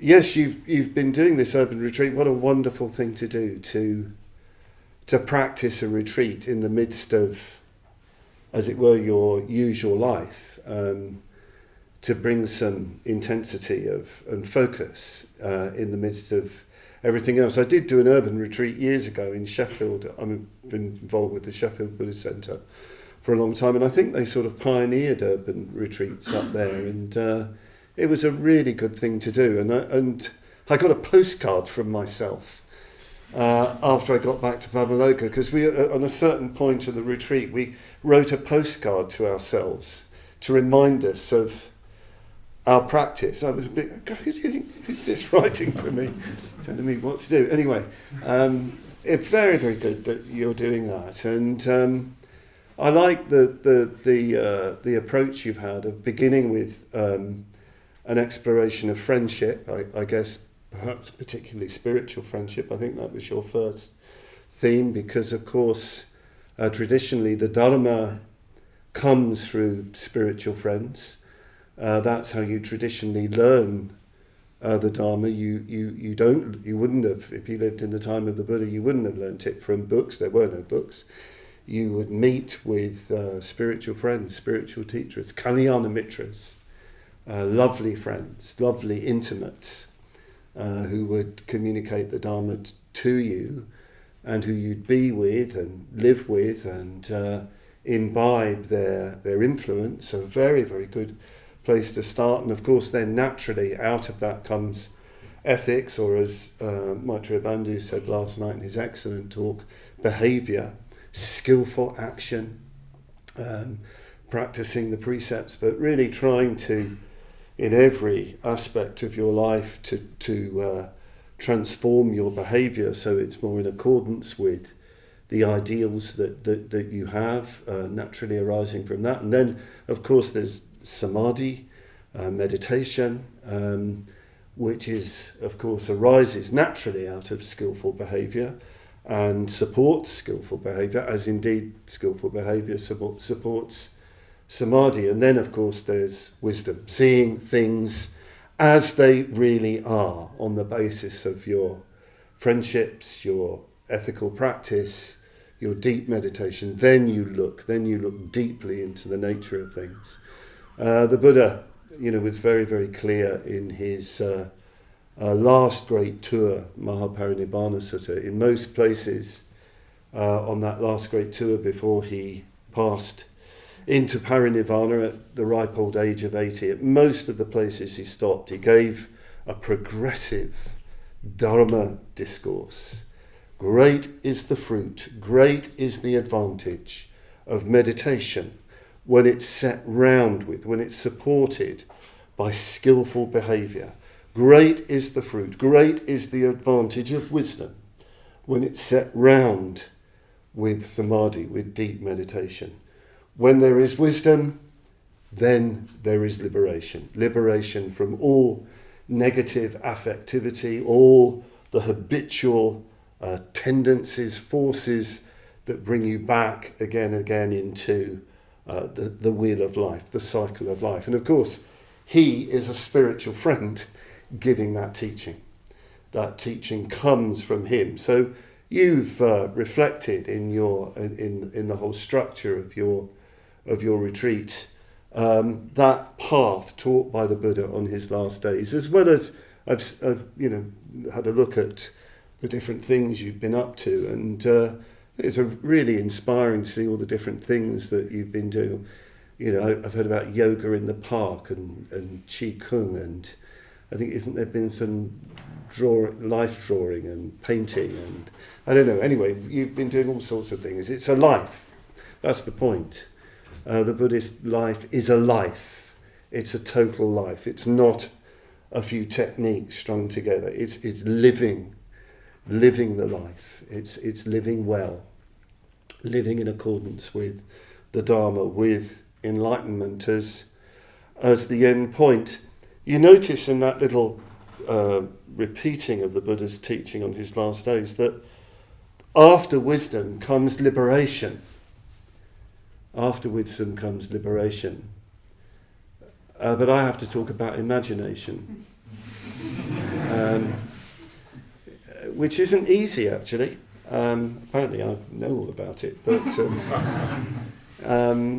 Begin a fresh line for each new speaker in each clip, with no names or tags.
yes, you've been doing this urban retreat. What a wonderful thing to do, to practice a retreat in the midst of, as it were, your usual life, to bring some intensity and focus in the midst of everything else. I did do an urban retreat years ago in Sheffield. I've been involved with the Sheffield Buddhist Centre for a long time, and I think they sort of pioneered urban retreats up there, and it was a really good thing to do. And I got a postcard from myself after I got back to Padmavajra, because we, on a certain point of the retreat, we wrote a postcard to ourselves to remind us of our practice. I was a bit, who do you think, who's this writing to me, telling me what to do? Anyway, it's very, very good that you're doing that, and I like the approach you've had of beginning with an exploration of friendship. I guess perhaps particularly spiritual friendship. I think that was your first theme, because of course traditionally the Dharma comes through spiritual friends. That's how you traditionally learn the Dharma. You wouldn't have, if you lived in the time of the Buddha, you wouldn't have learnt it from books. There were no books. You would meet with spiritual friends, spiritual teachers, kalyana mitras, lovely friends, lovely intimates, who would communicate the Dharma to you, and who you'd be with and live with and imbibe their influence. A very, very good place to start. And of course then naturally out of that comes ethics, or as Maitreya Bandhu said last night in his excellent talk, behaviour, skillful action, practicing the precepts, but really trying to, in every aspect of your life, to transform your behaviour so it's more in accordance with the ideals that you have naturally arising from that. And then, of course, there's samadhi, meditation, which is, of course, arises naturally out of skillful behaviour and supports skillful behaviour, as indeed skillful behaviour supports samadhi. And then, of course, there's wisdom, seeing things as they really are on the basis of your friendships, your ethical practice, your deep meditation. Then you look deeply into the nature of things. The Buddha, was very, very clear in his last great tour, Mahaparinibbana Sutta. In most places on that last great tour before he passed into parinirvana at the ripe old age of 80, at most of the places he stopped, he gave a progressive Dharma discourse. Great is the fruit, great is the advantage of meditation when it's set round with, when it's supported by skillful behaviour. Great is the fruit, great is the advantage of wisdom when it's set round with samadhi, with deep meditation. When there is wisdom, then there is liberation. Liberation from all negative affectivity, all the habitual tendencies, forces that bring you back again and again into the wheel of life, the cycle of life. And of course, he is a spiritual friend giving that teaching. That teaching comes from him. So you've reflected in the whole structure of your retreat, that path taught by the Buddha on his last days, as well as I've had a look at the different things you've been up to, and it's a really inspiring to see all the different things that you've been doing. I've heard about yoga in the park and Qi Kung, and I think isn't there been some life drawing and painting, and I don't know. Anyway, you've been doing all sorts of things. It's a life. That's the point. The Buddhist life is a life. It's a total life. It's not a few techniques strung together. It's living the life. It's living well, living in accordance with the Dharma, with enlightenment as the end point. You notice in that little repeating of the Buddha's teaching on his last days that after wisdom comes liberation. After wisdom comes liberation. But I have to talk about imagination. which isn't easy actually. Apparently I know all about it, but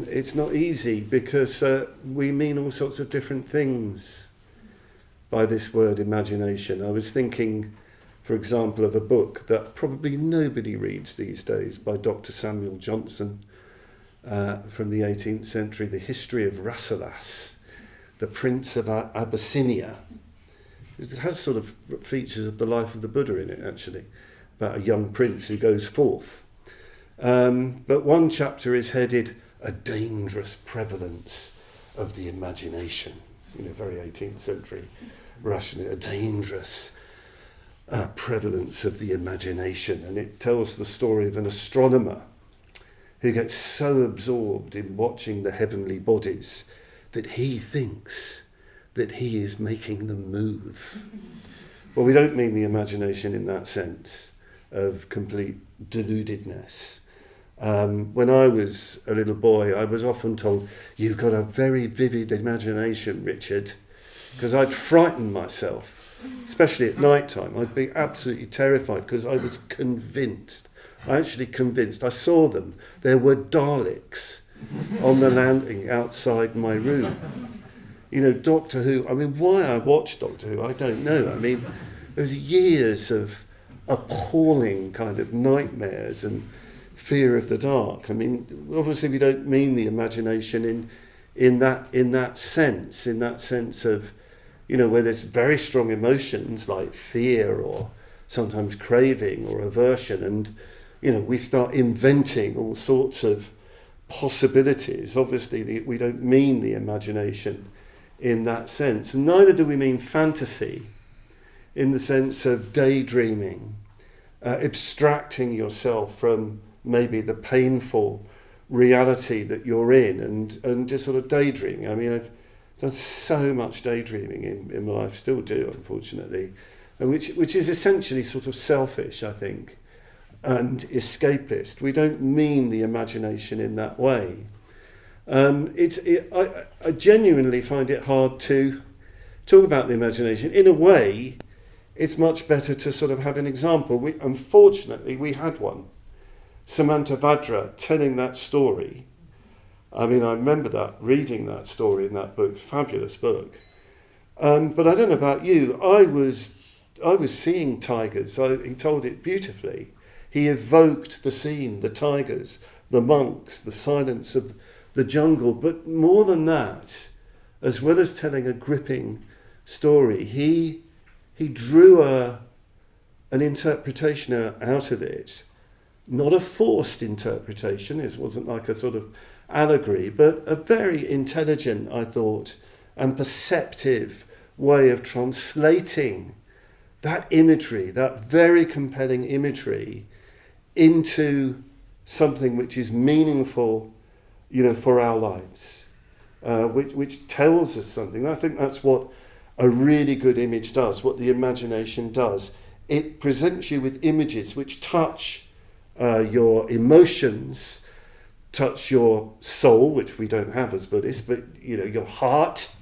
it's not easy because we mean all sorts of different things by this word imagination. I was thinking, for example, of a book that probably nobody reads these days by Dr. Samuel Johnson from the 18th century, The History of Rasselas, the Prince of Abyssinia. It has sort of features of the life of the Buddha in it, actually, about a young prince who goes forth. But one chapter is headed, A Dangerous Prevalence of the Imagination. Very 18th century Russian, a dangerous prevalence of the imagination. And it tells the story of an astronomer who gets so absorbed in watching the heavenly bodies that he thinks that he is making them move. Well, we don't mean the imagination in that sense of complete deludedness. When I was a little boy, I was often told, "You've got a very vivid imagination, Richard," because I'd frighten myself, especially at night time. I'd be absolutely terrified because I was convinced. I saw them. There were Daleks on the landing outside my room. Doctor Who, why I watched Doctor Who, I don't know. There's years of appalling kind of nightmares and fear of the dark. Obviously we don't mean the imagination in that sense of, where there's very strong emotions like fear or sometimes craving or aversion, and we start inventing all sorts of possibilities. Obviously we don't mean the imagination in that sense, and neither do we mean fantasy in the sense of daydreaming, abstracting yourself from maybe the painful reality that you're in and just sort of daydreaming. I've done so much daydreaming in my life, still do, unfortunately, and which is essentially sort of selfish, I think, and escapist. We don't mean the imagination in that way. I genuinely find it hard to talk about the imagination. In a way, it's much better to sort of have an example. Unfortunately, we had one. Padmavajra telling that story. I remember reading that story in that book, fabulous book. But I don't know about you. I was seeing tigers. He told it beautifully. He evoked the scene, the tigers, the monks, the silence of the jungle. But more than that, as well as telling a gripping story, he drew an interpretation out of it. Not a forced interpretation. It wasn't like a sort of allegory, but a very intelligent, I thought, and perceptive way of translating that imagery, that very compelling imagery, into something which is meaningful, for our lives, which tells us something. I think that's what a really good image does, what the imagination does. It presents you with images which touch your emotions, touch your soul, which we don't have as Buddhists, but your heart,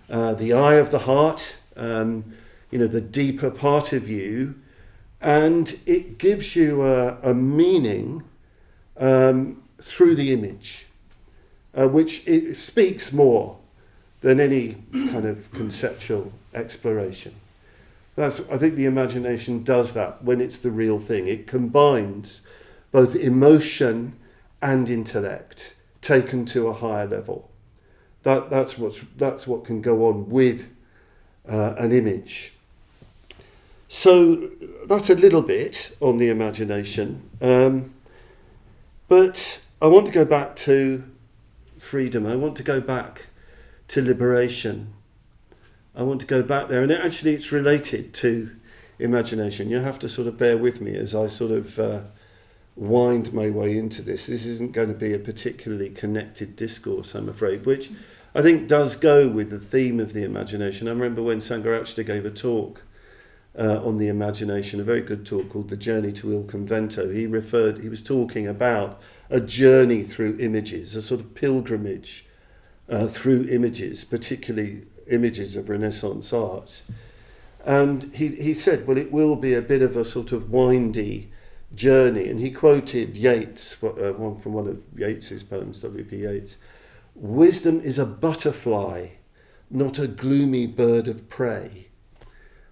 the eye of the heart, the deeper part of you, and it gives you a meaning through the image, which it speaks more than any kind of conceptual exploration. I think the imagination does that when it's the real thing. It combines both emotion and intellect taken to a higher level. That's what can go on with an image. So that's a little bit on the imagination. But I want to go back to freedom. I want to go back to liberation. I want to go back there. And it's related to imagination. You have to sort of bear with me as I sort of wind my way into this. This isn't going to be a particularly connected discourse, I'm afraid, which I think does go with the theme of the imagination. I remember when Sangharakshita gave a talk on the imagination, a very good talk called The Journey to Il Convento. He was talking about a journey through images, a sort of pilgrimage through images, particularly images of Renaissance art. And he said, well, it will be a bit of a sort of windy journey. And he quoted Yeats, from one of Yeats's poems, W.P. Yeats. Wisdom is a butterfly, not a gloomy bird of prey.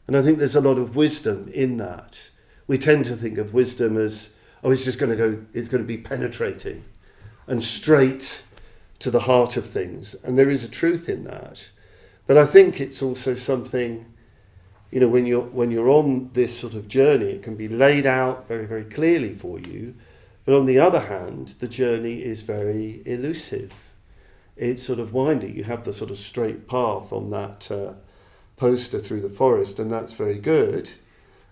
And I think there's a lot of wisdom in that. We tend to think of wisdom as, it's going to be penetrating and straight to the heart of things. And there is a truth in that. But I think it's also something, when you're on this sort of journey, it can be laid out very, very clearly for you. But on the other hand, the journey is very elusive. It's sort of windy. You have the sort of straight path on that poster through the forest, and that's very good.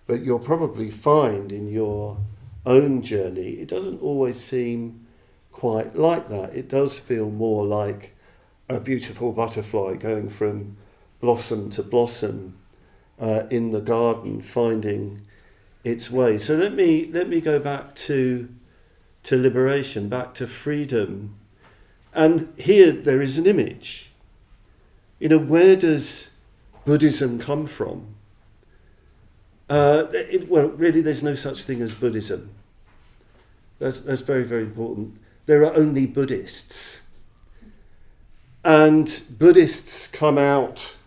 But you'll probably find in your own journey, it doesn't always seem quite like that. It does feel more like a beautiful butterfly going from blossom to blossom in the garden, finding its way. So let me go back to liberation, back to freedom. And here there is an image. Where does Buddhism come from? Really, there's no such thing as Buddhism. That's very, very important. There are only Buddhists. And Buddhists come out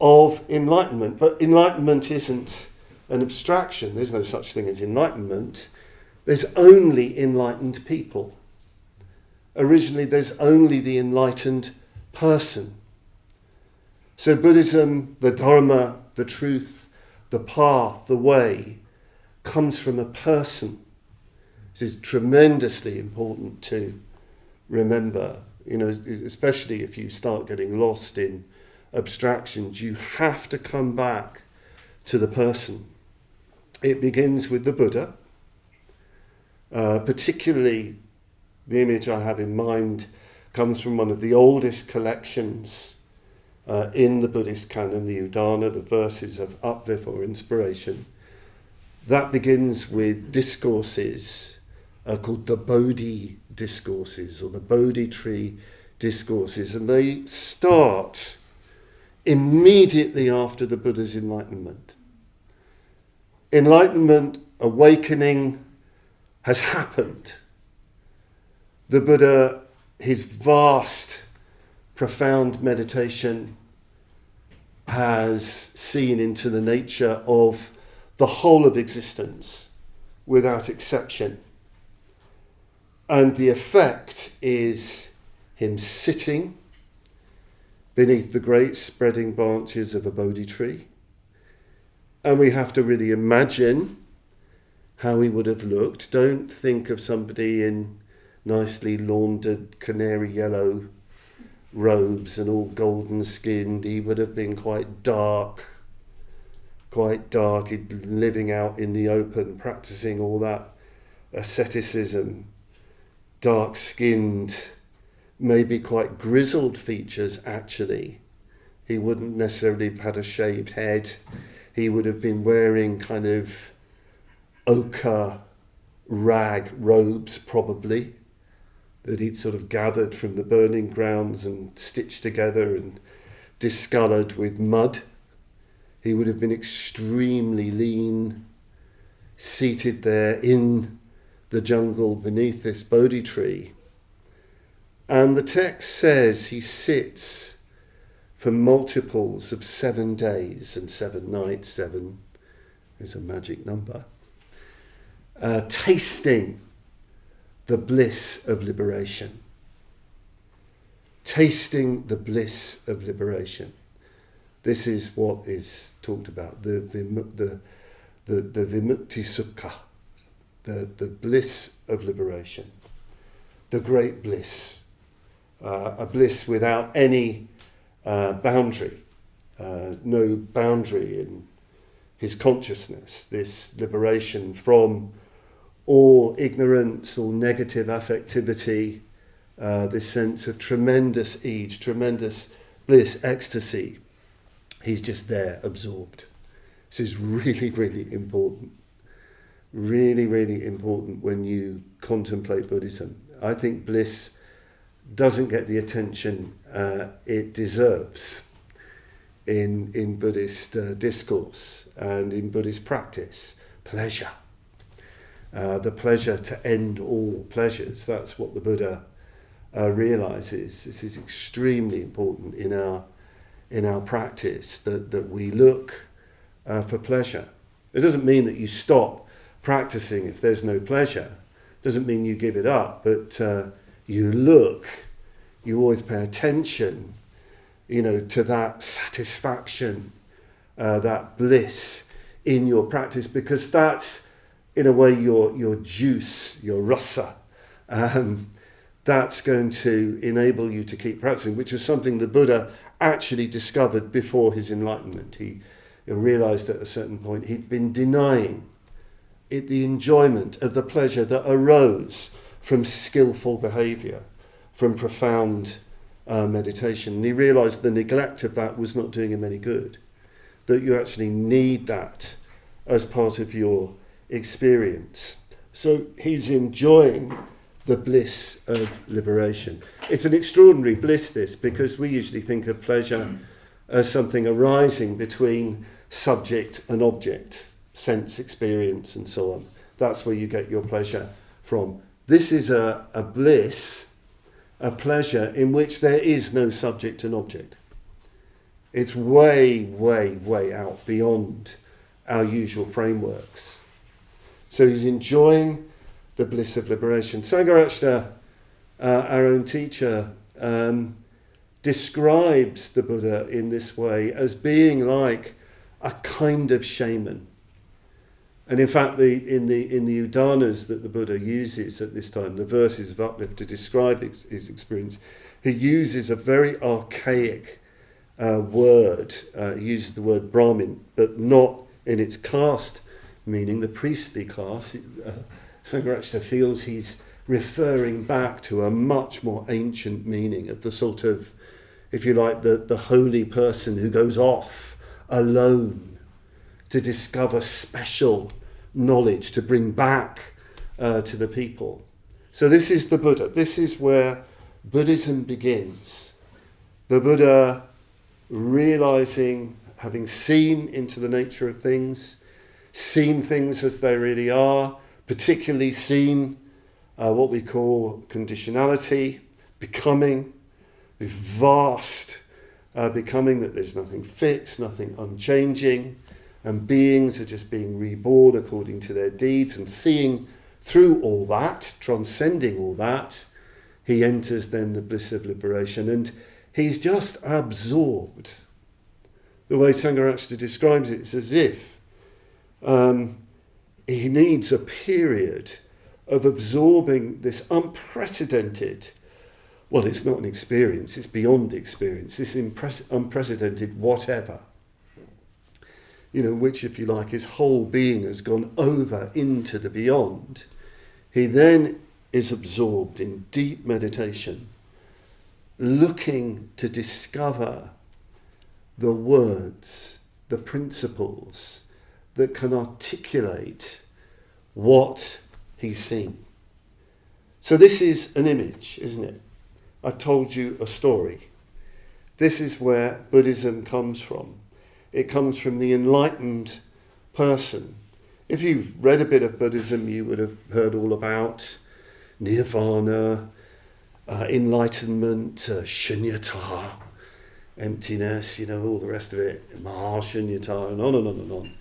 of enlightenment. But enlightenment isn't an abstraction. There's no such thing as enlightenment. There's only enlightened people. Originally, there's only the enlightened person. So Buddhism, the Dharma, the truth, the path, the way, comes from a person. This is tremendously important to remember, especially if you start getting lost in abstractions. You have to come back to the person. It begins with the Buddha, particularly the image I have in mind comes from one of the oldest collections in the Buddhist canon, the Udana, the verses of uplift or inspiration. That begins with discourses called the Bodhi discourses or the Bodhi tree discourses, and they start immediately after the Buddha's enlightenment. Enlightenment, awakening has happened. The Buddha, his vast, profound meditation has seen into the nature of the whole of existence without exception. And the effect is him sitting beneath the great spreading branches of a Bodhi tree. And we have to really imagine how he would have looked. Don't think of somebody in nicely laundered canary yellow robes and all golden skinned. He would have been quite dark. He'd been living out in the open, practicing all that asceticism, dark skinned, maybe quite grizzled features actually. He wouldn't necessarily have had a shaved head. He would have been wearing kind of ochre rag robes probably, that he'd sort of gathered from the burning grounds and stitched together and discoloured with mud. He would have been extremely lean, seated there in the jungle beneath this Bodhi tree. And the text says he sits for multiples of 7 days and 7 nights. 7 is a magic number. Tasting the bliss of liberation. Tasting the bliss of liberation. This is what is talked about, the vimukti sukha, the bliss of liberation, the great bliss, a bliss without any boundary, no boundary in his consciousness, this liberation from all ignorance, all negative affectivity, this sense of tremendous ease, tremendous bliss, ecstasy. He's just there, absorbed. This is really, really important. Really, really important when you contemplate Buddhism. I think bliss doesn't get the attention it deserves. in Buddhist discourse and in Buddhist practice. Pleasure. The pleasure to end all pleasures. That's what the Buddha realizes. This is extremely important in our practice, that we look for pleasure. It doesn't mean that you stop practicing if there's no pleasure. It doesn't mean you give it up, but you look, you always pay attention, to that satisfaction, that bliss in your practice, because that's, in a way, your juice, your rasa. That's going to enable you to keep practicing, which is something the Buddha actually discovered before his enlightenment. He realized at a certain point he'd been denying it, the enjoyment of the pleasure that arose from skillful behavior, from profound meditation. And he realized the neglect of that was not doing him any good, that you actually need that as part of your experience. So he's enjoying the bliss of liberation. It's an extraordinary bliss, this, because we usually think of pleasure as something arising between subject and object, sense experience and so on. That's where you get your pleasure from. This is a bliss, a pleasure in which there is no subject and object. It's way, way, way out beyond our usual frameworks. So he's enjoying the bliss of liberation. Sangharakshita, our own teacher, describes the Buddha in this way as being like a kind of shaman. And in fact, in the Udanas that the Buddha uses at this time, the verses of uplift to describe his experience, he uses a very archaic word. He uses the word Brahmin, but not in its caste meaning, the priestly class. Sangharakshita feels he's referring back to a much more ancient meaning of the sort of, if you like, the holy person who goes off alone to discover special knowledge to bring back to the people. So this is the Buddha. This is where Buddhism begins. The Buddha realizing, having seen into the nature of things, seen things as they really are, particularly seen what we call conditionality, becoming, this vast becoming, that there's nothing fixed, nothing unchanging, and beings are just being reborn according to their deeds, and seeing through all that, transcending all that, he enters then the bliss of liberation, and he's just absorbed. The way Sangharakshita describes it is as if he needs a period of absorbing this unprecedented, well, it's not an experience, it's beyond experience, this unprecedented whatever, which, if you like, his whole being has gone over into the beyond. He then is absorbed in deep meditation, looking to discover the words, the principles that can articulate what he's seen. So this is an image, isn't it? I've told you a story. This is where Buddhism comes from. It comes from the enlightened person. If you've read a bit of Buddhism, you would have heard all about nirvana, enlightenment, shunyata, emptiness, all the rest of it, mahashunyata, and on and on and on.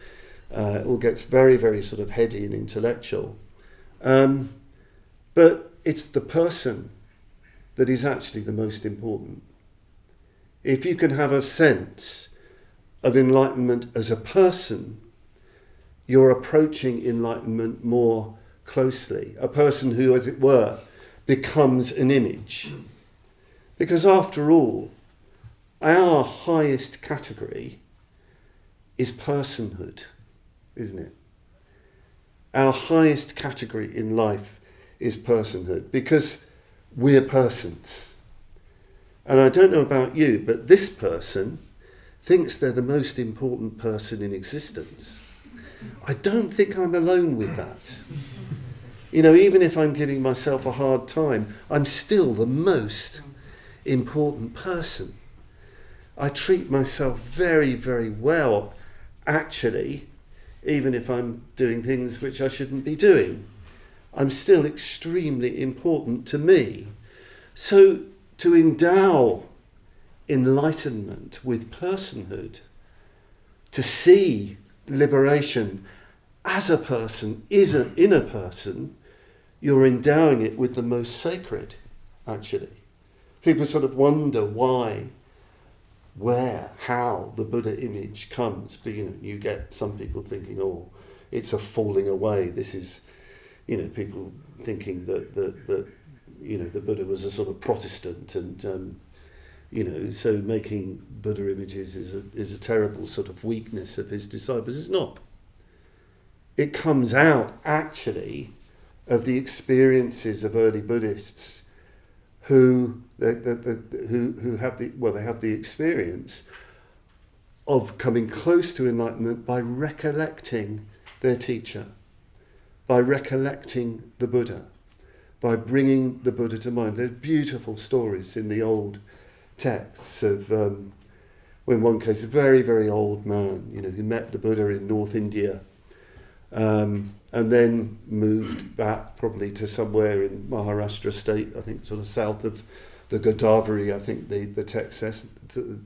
It all gets very, very sort of heady and intellectual. But it's the person that is actually the most important. If you can have a sense of enlightenment as a person, you're approaching enlightenment more closely. A person who, as it were, becomes an image. Because after all, our highest category is personhood, isn't it? Our highest category in life is personhood, because we're persons. And I don't know about you, but this person thinks they're the most important person in existence. I don't think I'm alone with that. Even if I'm giving myself a hard time, I'm still the most important person. I treat myself very, very well, actually, even if I'm doing things which I shouldn't be doing. I'm still extremely important to me. So to endow enlightenment with personhood, to see liberation as a person, is an inner person, you're endowing it with the most sacred, actually. People sort of wonder why, where, how the Buddha image comes. But, you get some people thinking, oh, it's a falling away. This is, people thinking that the Buddha was a sort of Protestant and, so making Buddha images is a terrible sort of weakness of his disciples. It's not. It comes out, actually, of the experiences of early Buddhists who have the experience of coming close to enlightenment by recollecting their teacher, by recollecting the Buddha, by bringing the Buddha to mind. There's beautiful stories in the old texts of, in one case, a very, very old man, who met the Buddha in North India, and then moved back probably to somewhere in Maharashtra state, I think sort of south of the Godavari, I think the text says,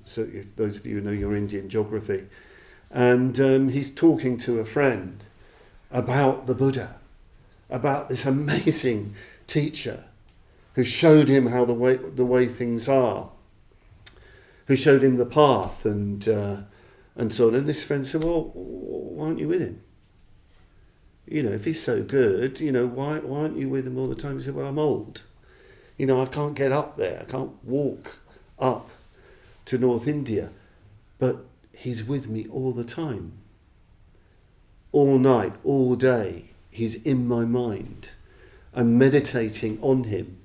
so if those of you who know your Indian geography. And he's talking to a friend about the Buddha, about this amazing teacher who showed him how the way things are, who showed him the path and so on. And this friend said, well, why aren't you with him? If he's so good, why aren't you with him all the time? He said, well, I'm old. I can't get up there. I can't walk up to North India. But he's with me all the time. All night, all day. He's in my mind. I'm meditating on him.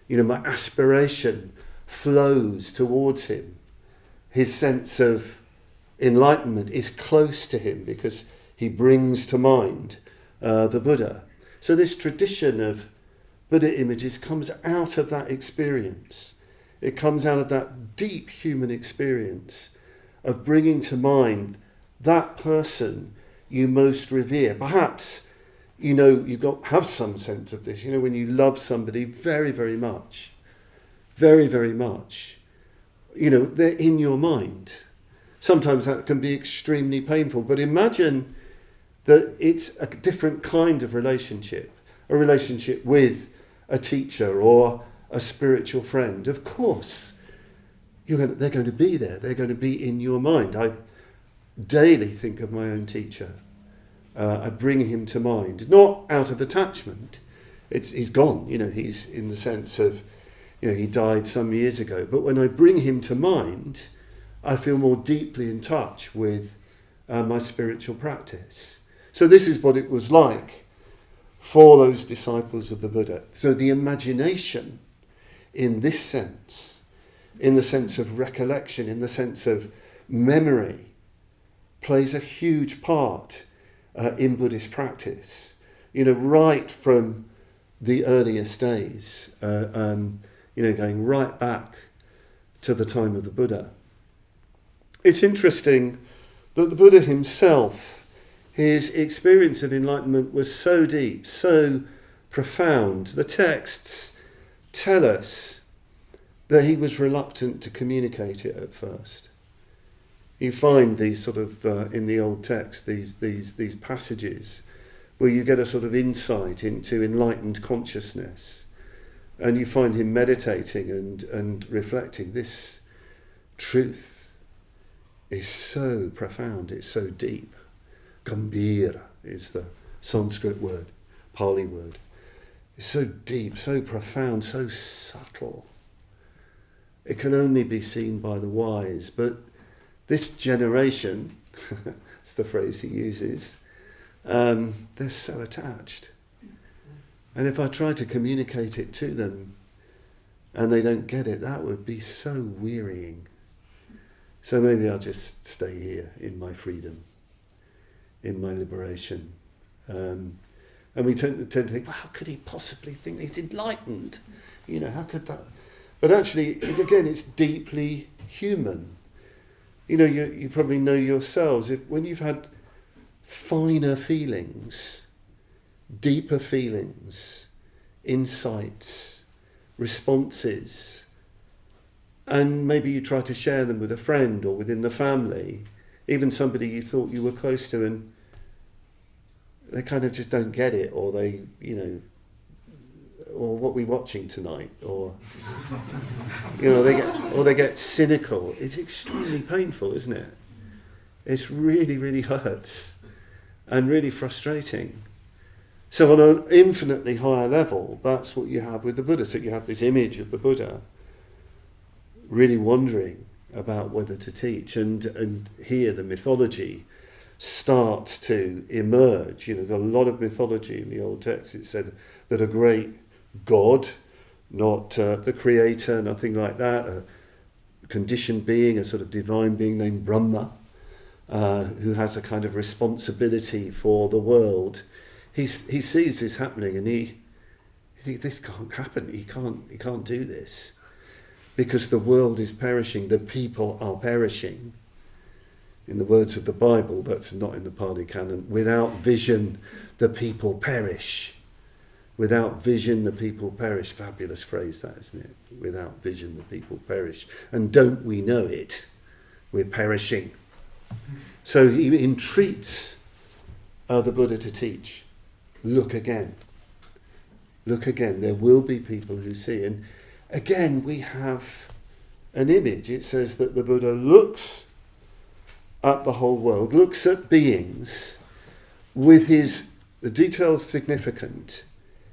My aspiration flows towards him. His sense of enlightenment is close to him because he brings to mind the Buddha. So this tradition of Buddha images comes out of that experience. It comes out of that deep human experience of bringing to mind that person you most revere. Perhaps, you've have some sense of this. When you love somebody very, very much, very, very much, they're in your mind. Sometimes that can be extremely painful, but imagine that it's a different kind of relationship, a relationship with a teacher or a spiritual friend. Of course, they're going to be there. They're going to be in your mind. I daily think of my own teacher. I bring him to mind, not out of attachment. He's gone. He's in the sense of, he died some years ago. But when I bring him to mind, I feel more deeply in touch with my spiritual practice. So this is what it was like for those disciples of the Buddha. So the imagination, in this sense, in the sense of recollection, in the sense of memory, plays a huge part in Buddhist practice. Right from the earliest days, going right back to the time of the Buddha. It's interesting that the Buddha himself, his experience of enlightenment was so deep, so profound. The texts tell us that he was reluctant to communicate it at first. You find these sort of, in the old text, these passages where you get a sort of insight into enlightened consciousness. And you find him meditating and reflecting. This truth is so profound, it's so deep. Gambhira is the Sanskrit word, Pali word. It's so deep, so profound, so subtle. It can only be seen by the wise. But this generation, that's the phrase he uses, they're so attached. And if I try to communicate it to them and they don't get it, that would be so wearying. So maybe I'll just stay here in my freedom, in my liberation. And we tend to think, well, how could he possibly think he's enlightened? How could that? But actually, it's deeply human. you probably know yourselves, when you've had finer feelings, deeper feelings, insights, responses, and maybe you try to share them with a friend or within the family, even somebody you thought you were close to, and they kind of just don't get it, or they, or what we're watching tonight, or they get cynical. It's extremely painful, isn't it? It's really, really hurts and really frustrating. So on an infinitely higher level, that's what you have with the Buddha. So you have this image of the Buddha really wondering about whether to teach, and here the mythology starts to emerge. There's a lot of mythology in the old text. It said that a great God, not the creator, nothing like that, a conditioned being, a sort of divine being named Brahma, who has a kind of responsibility for the world. He sees this happening, and he thinks, this can't happen. He can't do this, because the world is perishing, the people are perishing. In the words of the Bible, that's not in the Pali Canon, without vision the people perish. Without vision the people perish. Fabulous phrase that, isn't it? Without vision the people perish. And don't we know it? We're perishing. So he entreats the Buddha to teach. Look again. Look again. There will be people who see. And again, we have an image. It says that the Buddha looks at the whole world, looks at beings with the detail's significant,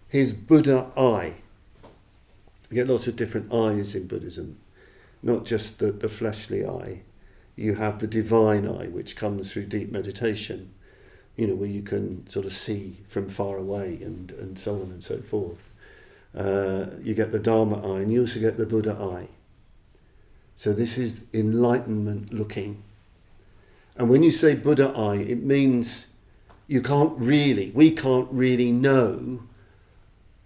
his Buddha eye. You get lots of different eyes in Buddhism, not just the fleshly eye. You have the divine eye, which comes through deep meditation, where you can sort of see from far away and so on and so forth. You get the Dharma eye, and you also get the Buddha eye. So this is enlightenment looking. And when you say Buddha eye, it means we can't really know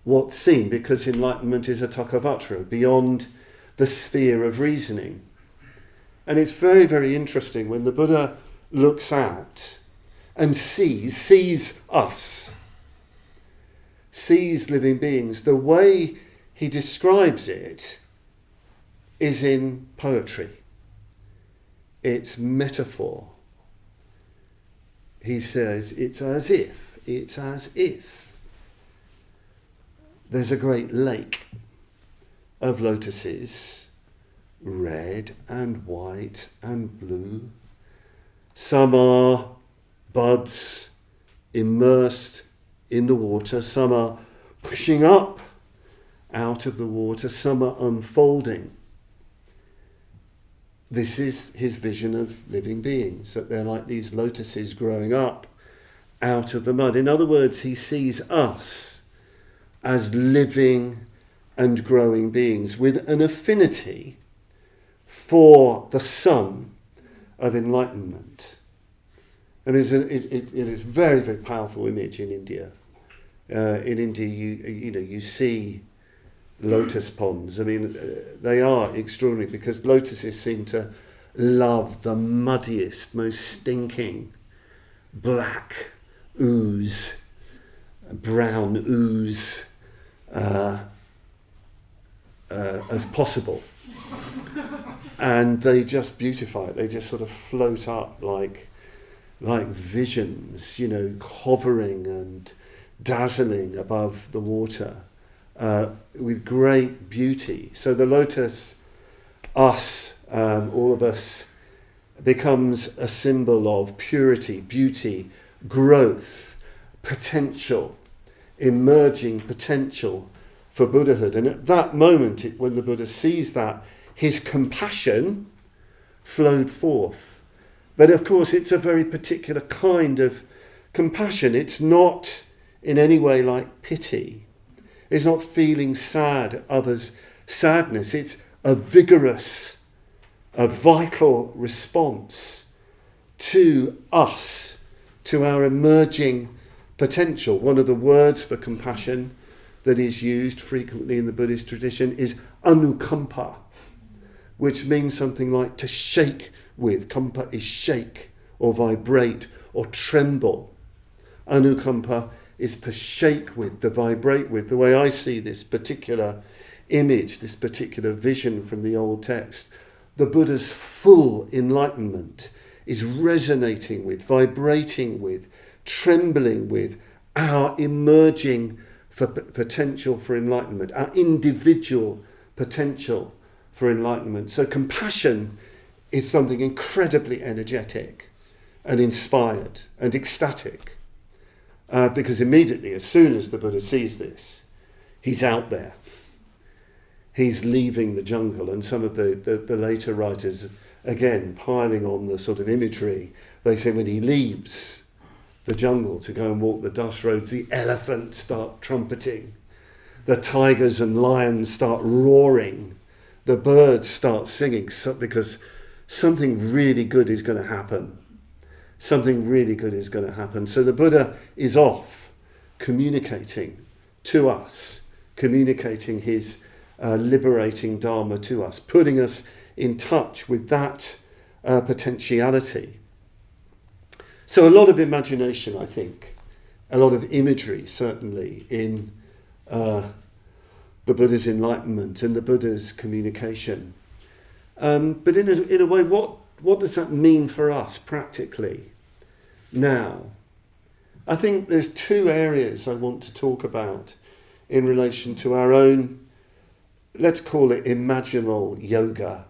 what's seen, because enlightenment is a takavatra, beyond the sphere of reasoning. And it's very, very interesting when the Buddha looks out and sees us, sees living beings. The way he describes it is in poetry. It's metaphor. He says it's as if there's a great lake of lotuses, red and white and blue. Some are buds immersed in the water, some are pushing up out of the water, some are unfolding. This is his vision of living beings, that they're like these lotuses growing up out of the mud. In other words, he sees us as living and growing beings with an affinity for the sun of enlightenment. And it is a very, very powerful image in India. In India, you see lotus ponds. I mean, they are extraordinary, because lotuses seem to love the muddiest, most stinking black ooze, brown ooze as possible. And they just beautify it. They just sort of float up like visions, hovering and dazzling above the water. With great beauty. So the lotus, us, all of us, becomes a symbol of purity, beauty, growth, potential, emerging potential for Buddhahood. And at that moment, when the Buddha sees that, his compassion flowed forth. But of course, it's a very particular kind of compassion. It's not in any way like pity. It's not feeling sad at others' sadness. It's a vigorous, a vital response to us, to our emerging potential. One of the words for compassion that is used frequently in the Buddhist tradition is anukampa, which means something like to shake with. Kampa is shake or vibrate or tremble. Anukampa is to shake with, to vibrate with. The way I see this particular image, this particular vision from the old text, the Buddha's full enlightenment is resonating with, vibrating with, trembling with our emerging potential for enlightenment, our individual potential for enlightenment. So compassion is something incredibly energetic and inspired and ecstatic, because immediately, as soon as the Buddha sees this, he's out there. He's leaving the jungle, and some of the later writers, again, piling on the sort of imagery, they say when he leaves the jungle to go and walk the dust roads, the elephants start trumpeting, the tigers and lions start roaring, the birds start singing, because something really good is going to happen. Something really good is going to happen. So the Buddha is off communicating to us, communicating his liberating Dharma to us, putting us in touch with that potentiality. So a lot of imagination, I think, a lot of imagery, certainly, in the Buddha's enlightenment and the Buddha's communication. But in a way, what does that mean for us practically now? I think there's two areas I want to talk about in relation to our own, let's call it imaginal yoga,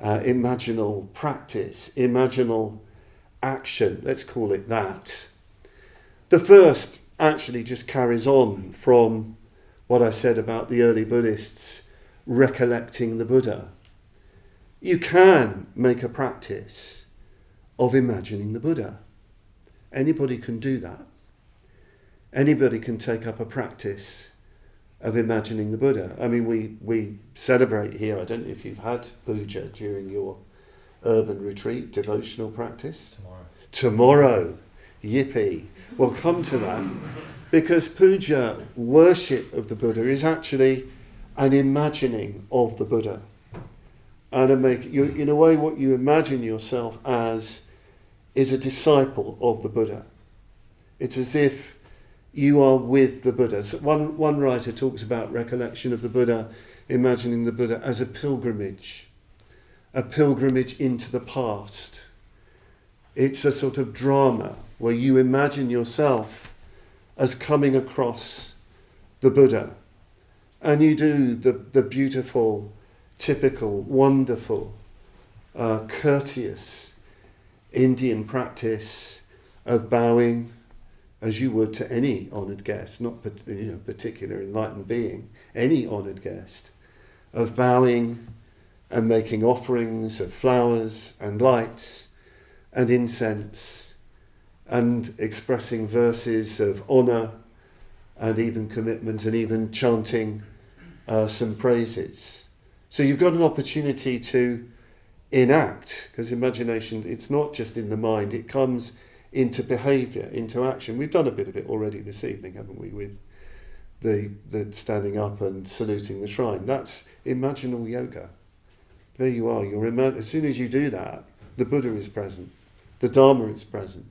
imaginal practice, imaginal action, let's call it that. The first actually just carries on from what I said about the early Buddhists recollecting the Buddha. You can make a practice of imagining the Buddha. Anybody can do that. Anybody can take up a practice of imagining the Buddha. I mean, we celebrate here, I don't know if you've had puja during your urban retreat, devotional practice. Tomorrow. Yippee. We'll come to that. Because puja, worship of the Buddha, is actually an imagining of the Buddha. And in a way, what you imagine yourself as is a disciple of the Buddha. It's as if you are with the Buddha. So one writer talks about recollection of the Buddha, imagining the Buddha as a pilgrimage into the past. It's a sort of drama where you imagine yourself as coming across the Buddha. And you do the beautiful, typical, wonderful, courteous Indian practice of bowing as you would to any honoured guest, not particular enlightened being, any honoured guest, of bowing and making offerings of flowers and lights and incense and expressing verses of honour and even commitment and even chanting some praises. So you've got an opportunity to enact, because imagination, it's not just in the mind, it comes into behaviour, into action. We've done a bit of it already this evening, haven't we, with the standing up and saluting the shrine. That's imaginal yoga. There you are. As soon as you do that, the Buddha is present, the Dharma is present,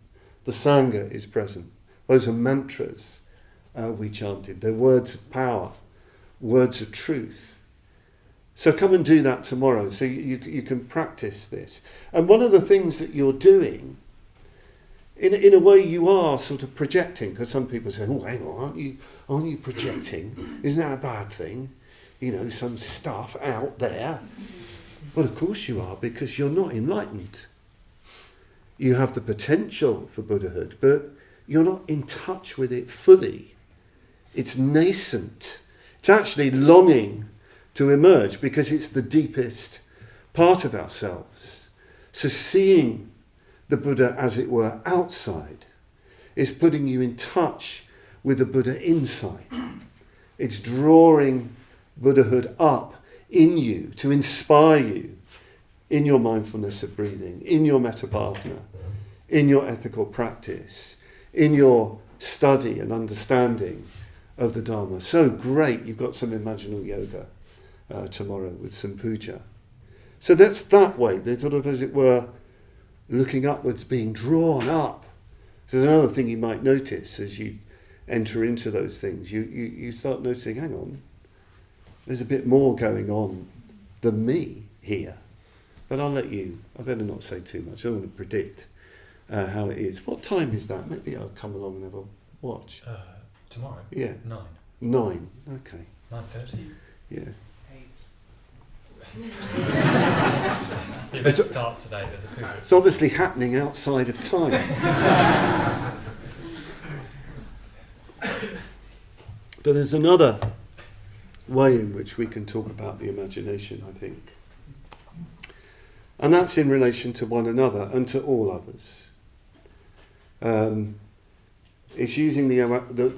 the Sangha is present. Those are mantras we chanted. They're words of power, words of truth. So come and do that tomorrow, so you can practice this. And one of the things that you're doing, in a way you are sort of projecting, because some people say, oh, hang on, aren't you projecting? Isn't that a bad thing? Some stuff out there. Well, of course you are, because you're not enlightened. You have the potential for Buddhahood, but you're not in touch with it fully. It's nascent. It's actually longing to emerge, because it's the deepest part of ourselves. So seeing the Buddha, as it were, outside is putting you in touch with the Buddha inside. It's drawing Buddhahood up in you to inspire you in your mindfulness of breathing, in your metabhavana, in your ethical practice, in your study and understanding of the Dharma. So great, you've got some imaginal yoga tomorrow with some puja. So that's that way. They're sort of, as it were, looking upwards, being drawn up. So there's another thing you might notice as you enter into those things. You start noticing, hang on, there's a bit more going on than me here. But I better not say too much. I don't want to predict how it is. What time is that? Maybe I'll come along and have a watch.
Tomorrow?
Yeah.
9.
9, okay.
9:30?
Yeah.
8. The event starts today, there's a coup.
It's obviously happening outside of time. But there's another way in which we can talk about the imagination, I think. And that's in relation to one another and to all others. It's using the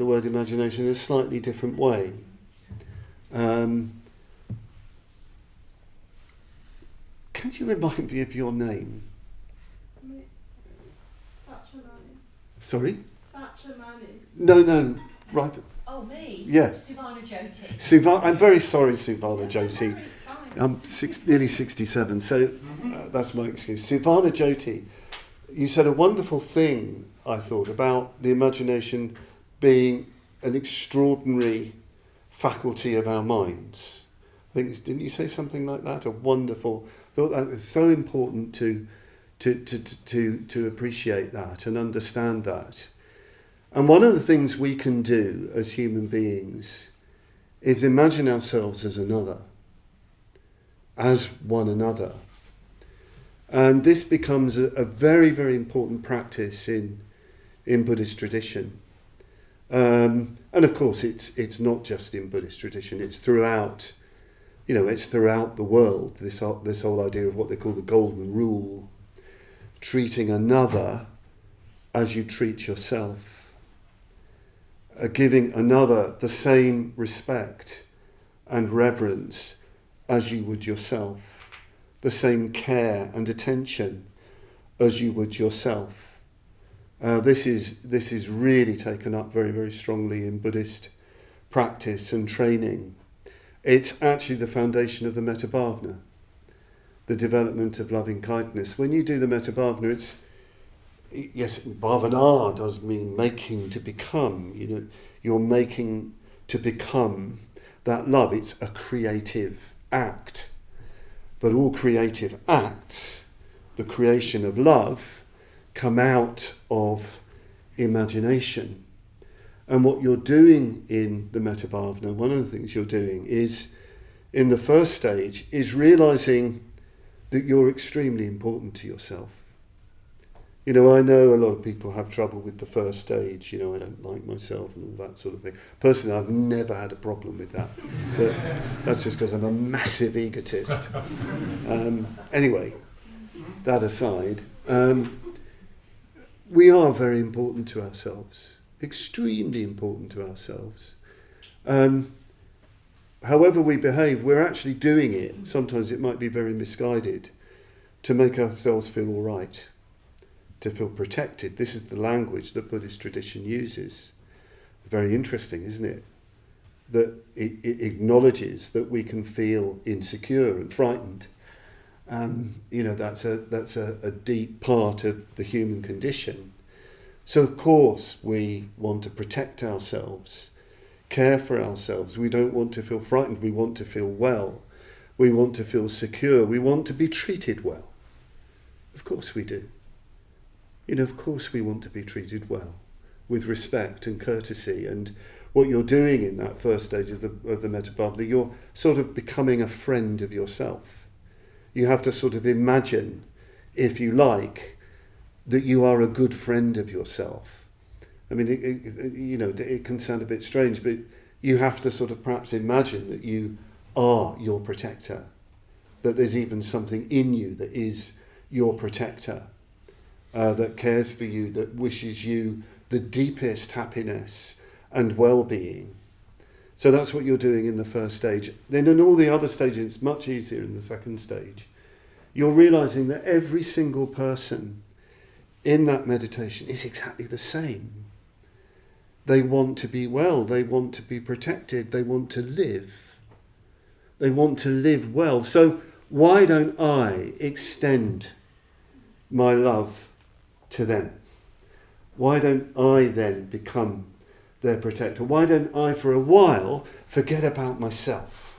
word imagination in a slightly different way. Can you remind me of your name? Sorry? No, right.
Oh, me?
Yeah.
Suvana Jyoti.
I'm very sorry, Suvana Jyoti. I'm nearly 67, so that's my excuse. Suvana Jyoti, you said a wonderful thing, I thought, about the imagination being an extraordinary faculty of our minds. I think didn't you say something like that? A wonderful. I thought that was so important to appreciate that and understand that. And one of the things we can do as human beings is imagine ourselves as another, as one another. And this becomes a very, very important practice in Buddhist tradition. And of course, it's not just in Buddhist tradition, it's throughout, it's throughout the world, this whole idea of what they call the golden rule, treating another as you treat yourself. Giving another the same respect and reverence as you would yourself, the same care and attention as you would yourself. This is really taken up very, very strongly in Buddhist practice and training. It's actually the foundation of the Padmavajra, the development of loving kindness. When you do the Padmavajra, yes, bhavana does mean making to become. You're making to become that love. It's a creative act. But all creative acts, the creation of love, come out of imagination. And what you're doing in the Padmavajra, one of the things you're doing is, in the first stage, is realizing that you're extremely important to yourself. I know a lot of people have trouble with the first stage. I don't like myself and all that sort of thing. Personally, I've never had a problem with that. But that's just because I'm a massive egotist. Anyway, that aside, we are very important to ourselves. Extremely important to ourselves. However we behave, we're actually doing it. Sometimes it might be very misguided to make ourselves feel all right, to feel protected. This is the language that Buddhist tradition uses. Very interesting, isn't it? That it acknowledges that we can feel insecure and frightened. That's a deep part of the human condition. So of course we want to protect ourselves, care for ourselves. We don't want to feel frightened. We want to feel well. We want to feel secure. We want to be treated well. Of course we do. Of course we want to be treated well, with respect and courtesy. And what you're doing in that first stage of the Padmavajra, you're sort of becoming a friend of yourself. You have to sort of imagine, if you like, that you are a good friend of yourself. I mean, it can sound a bit strange, but you have to sort of perhaps imagine that you are your protector, that there's even something in you that is your protector. That cares for you, that wishes you the deepest happiness and well-being. So that's what you're doing in the first stage. Then in all the other stages, it's much easier in the second stage. You're realizing that every single person in that meditation is exactly the same. They want to be well, they want to be protected, they want to live. They want to live well. So why don't I extend my love to them? Why don't I then become their protector? Why don't I, for a while, forget about myself?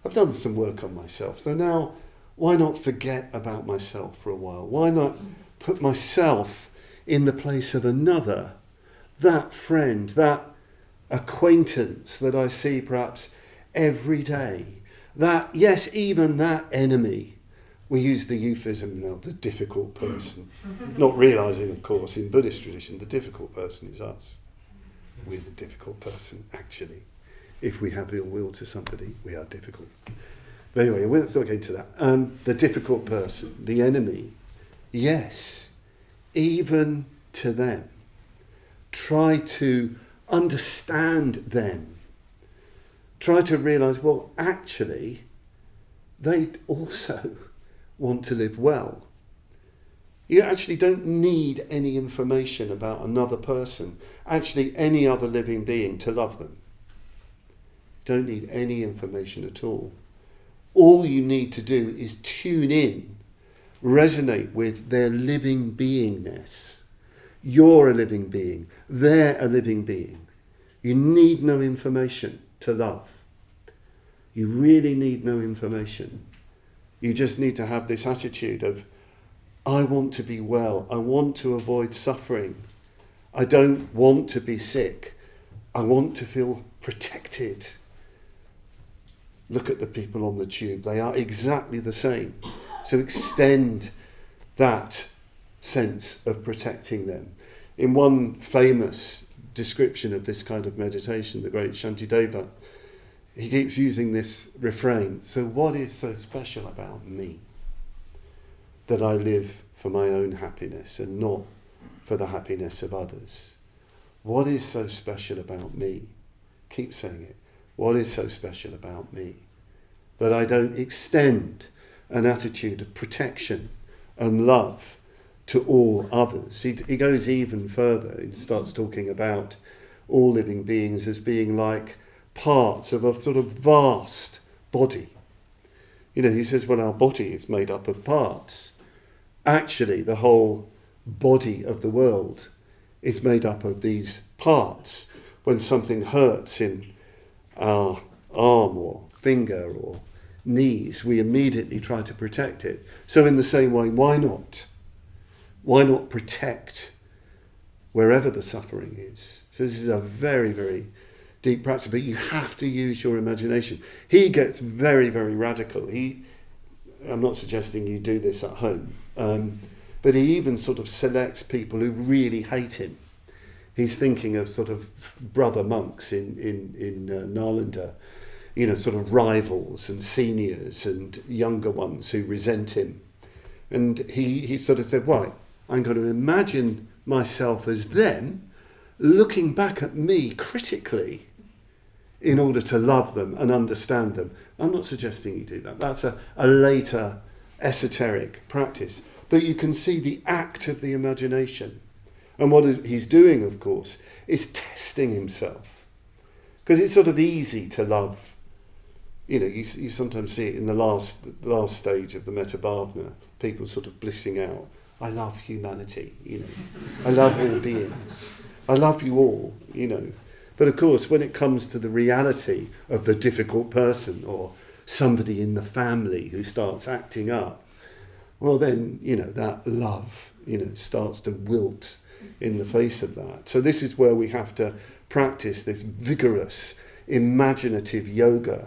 I've done some work on myself, so now why not forget about myself for a while? Why not put myself in the place of another, that friend, that acquaintance that I see perhaps every day, that, yes, even that enemy. We use the euphemism now, the difficult person. Not realising, of course, in Buddhist tradition, the difficult person is us. We're the difficult person, actually. If we have ill will to somebody, we are difficult. But anyway, let's not get into that. The difficult person, the enemy, yes, even to them. Try to understand them. Try to realise, well, actually, they also want to live well. You actually don't need any information about another person, actually any other living being, to love them. You don't need any information at all. All you need to do is tune in, resonate with their living beingness. You're a living being. They're a living being. You need no information to love. You really need no information. You just need to have this attitude of, I want to be well. I want to avoid suffering. I don't want to be sick. I want to feel protected. Look at the people on the tube. They are exactly the same. So extend that sense of protecting them. In one famous description of this kind of meditation, the great Shantideva, he keeps using this refrain. So what is so special about me that I live for my own happiness and not for the happiness of others? What is so special about me? Keep saying it. What is so special about me that I don't extend an attitude of protection and love to all others? He goes even further. He starts talking about all living beings as being like parts of a sort of vast body. You know, he says, well, our body is made up of parts. Actually, the whole body of the world is made up of these parts. When something hurts in our arm or finger or knees, we immediately try to protect it. So in the same way, why not? Why not protect wherever the suffering is? So this is a very, very deep practice, but you have to use your imagination. He gets very, very radical. I'm not suggesting you do this at home, but he even sort of selects people who really hate him. He's thinking of sort of brother monks in Nalanda, you know, sort of rivals and seniors and younger ones who resent him. And he sort of said, right, I'm going to imagine myself as them, looking back at me critically in order to love them and understand them. I'm not suggesting you do that. That's a later esoteric practice. But you can see the act of the imagination. And what he's doing, of course, is testing himself. Because it's sort of easy to love. You know, you sometimes see it in the last stage of the Padmavajra, people sort of blissing out. I love humanity, you know. I love all beings. I love you all, you know. But of course, when it comes to the reality of the difficult person or somebody in the family who starts acting up, well then, you know, that love, you know, starts to wilt in the face of that. So this is where we have to practice this vigorous, imaginative yoga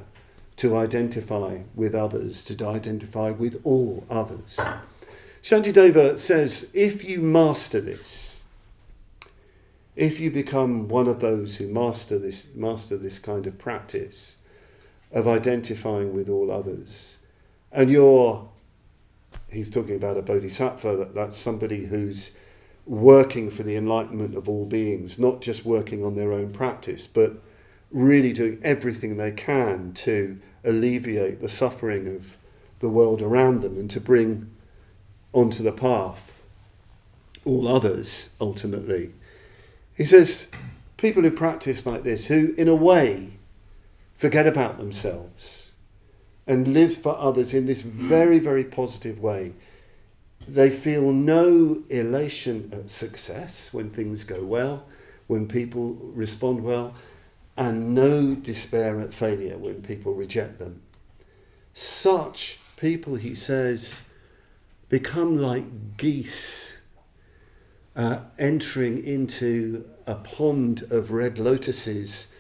to identify with others, to identify with all others. Shantideva says, if you master this, if you become one of those who master this kind of practice of identifying with all others, and he's talking about a bodhisattva, that's somebody who's working for the enlightenment of all beings, not just working on their own practice, but really doing everything they can to alleviate the suffering of the world around them and to bring onto the path all others, ultimately. He says, people who practice like this, who in a way forget about themselves, and live for others in this very, very positive way. They feel no elation at success when things go well, when people respond well, and no despair at failure when people reject them. Such people, he says, become like geese entering into a pond of red lotuses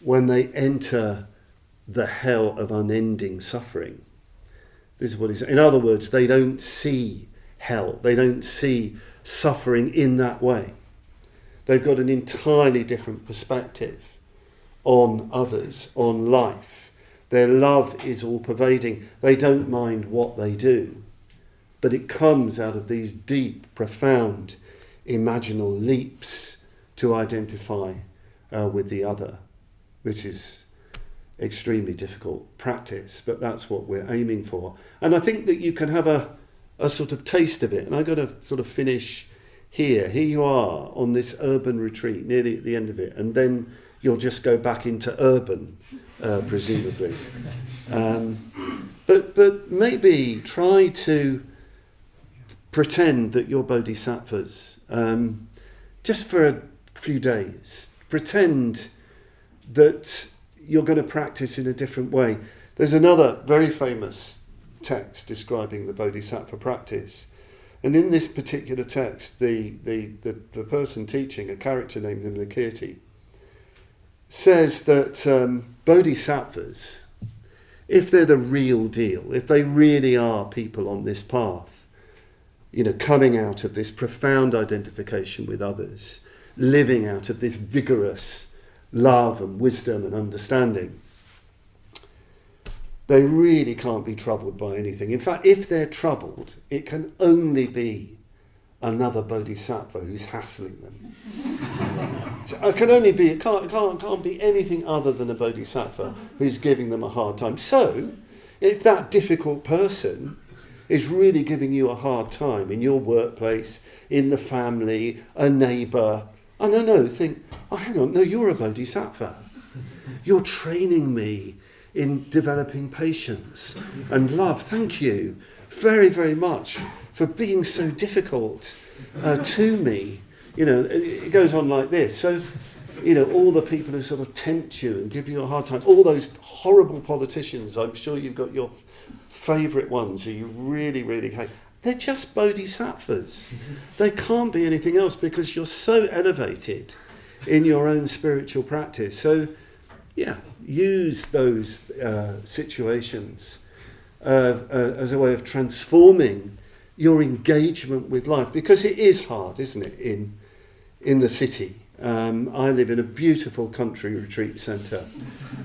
when they enter the hell of unending suffering. This is what he said. In other words, they don't see hell. They don't see suffering in that way. They've got an entirely different perspective on others, on life. Their love is all pervading. They don't mind what they do, but it comes out of these deep, profound, imaginal leaps to identify with the other, which is extremely difficult practice, but that's what we're aiming for. And I think that you can have a sort of taste of it. And I've got to sort of finish here. Here you are on this urban retreat, nearly at the end of it, and then you'll just go back into urban, presumably. But maybe try to pretend that you're bodhisattvas just for a few days. Pretend that you're going to practice in a different way. There's another very famous text describing the bodhisattva practice. And in this particular text, the person teaching, a character named Vimalakirti, says that bodhisattvas, if they're the real deal, if they really are people on this path, coming out of this profound identification with others, living out of this vigorous love and wisdom and understanding, they really can't be troubled by anything. In fact, if they're troubled, it can only be another bodhisattva who's hassling them. So it can't be anything other than a bodhisattva who's giving them a hard time. So, if that difficult person is really giving you a hard time in your workplace, in the family, a neighbour, think, hang on, no, you're a bodhisattva. You're training me in developing patience and love. Thank you very, very much for being so difficult to me. It goes on like this. So, all the people who sort of tempt you and give you a hard time, all those horrible politicians, I'm sure you've got your favourite ones who you really, really hate. They're just bodhisattvas. They can't be anything else because you're so elevated in your own spiritual practice. So, use those situations as a way of transforming your engagement with life, because it is hard, isn't it, in the city. I live in a beautiful country retreat centre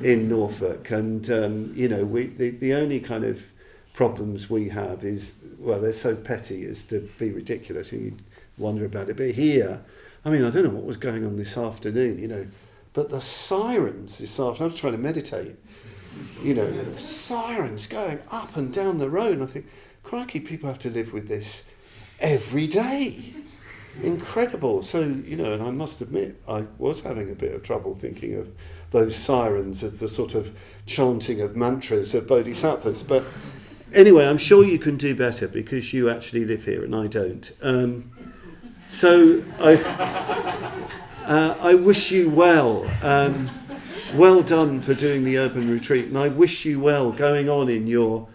in Norfolk, and the only kind of problems we have is, well, they're so petty as to be ridiculous, and you wonder about it. But here, I don't know what was going on this afternoon, but the sirens this afternoon, I was trying to meditate, the sirens going up and down the road, and I think, crikey, people have to live with this every day. Incredible. So, and I must admit, I was having a bit of trouble thinking of those sirens as the sort of chanting of mantras of bodhisattvas. But anyway, I'm sure you can do better because you actually live here and I don't. So I wish you well. Well done for doing the urban retreat, and I wish you well going on in your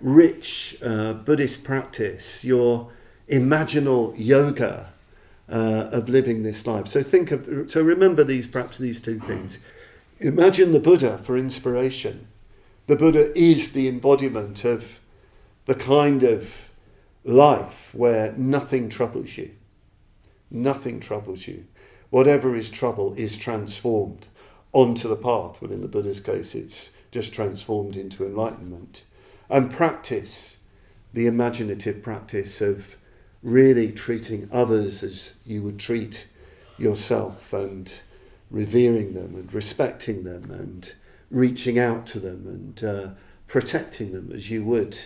rich Buddhist practice, your imaginal yoga of living this life. So remember perhaps these two things. Imagine the Buddha for inspiration. The Buddha is the embodiment of the kind of life where nothing troubles you. Nothing troubles you. Whatever is trouble is transformed onto the path. Well, in the Buddha's case, it's just transformed into enlightenment. And practice, the imaginative practice of really treating others as you would treat yourself, and revering them and respecting them and reaching out to them and protecting them as you would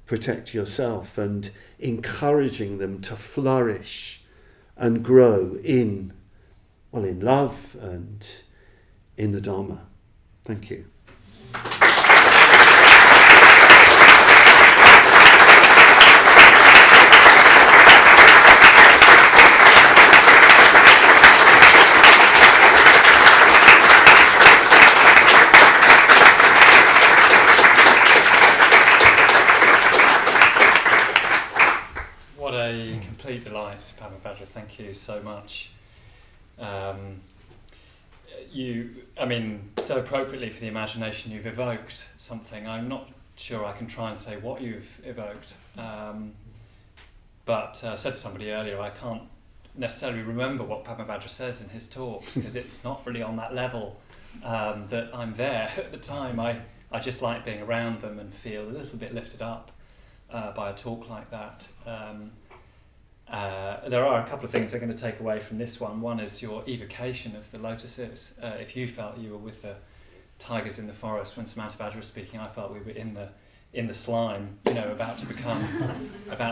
protect yourself, and encouraging them to flourish and grow in love and in the Dharma. Thank you.
thank you so much. So appropriately for the imagination, you've evoked something. I'm not sure I can try and say what you've evoked, but I said to somebody earlier, I can't necessarily remember what Padmavajra says in his talks because it's not really on that level that I'm there at the time. I just like being around them and feel a little bit lifted up by a talk like that. There are a couple of things I'm going to take away from this one. One is your evocation of the lotuses. If you felt you were with the tigers in the forest when Samantabhadra was speaking, I felt we were in the slime, about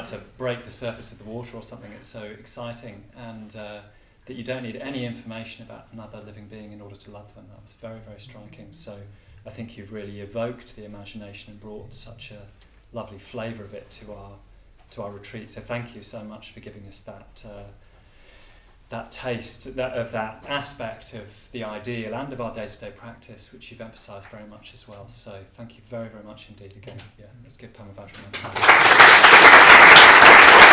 to break the surface of the water or something. It's so exciting, and that you don't need any information about another living being in order to love them. That was very, very striking. So I think you've really evoked the imagination and brought such a lovely flavour of it to our retreat. So thank you so much for giving us that taste of that aspect of the ideal and of our day-to-day practice, which you've emphasised very much as well. So thank you very, very much indeed again. Yeah, let's give Padmavajra a round.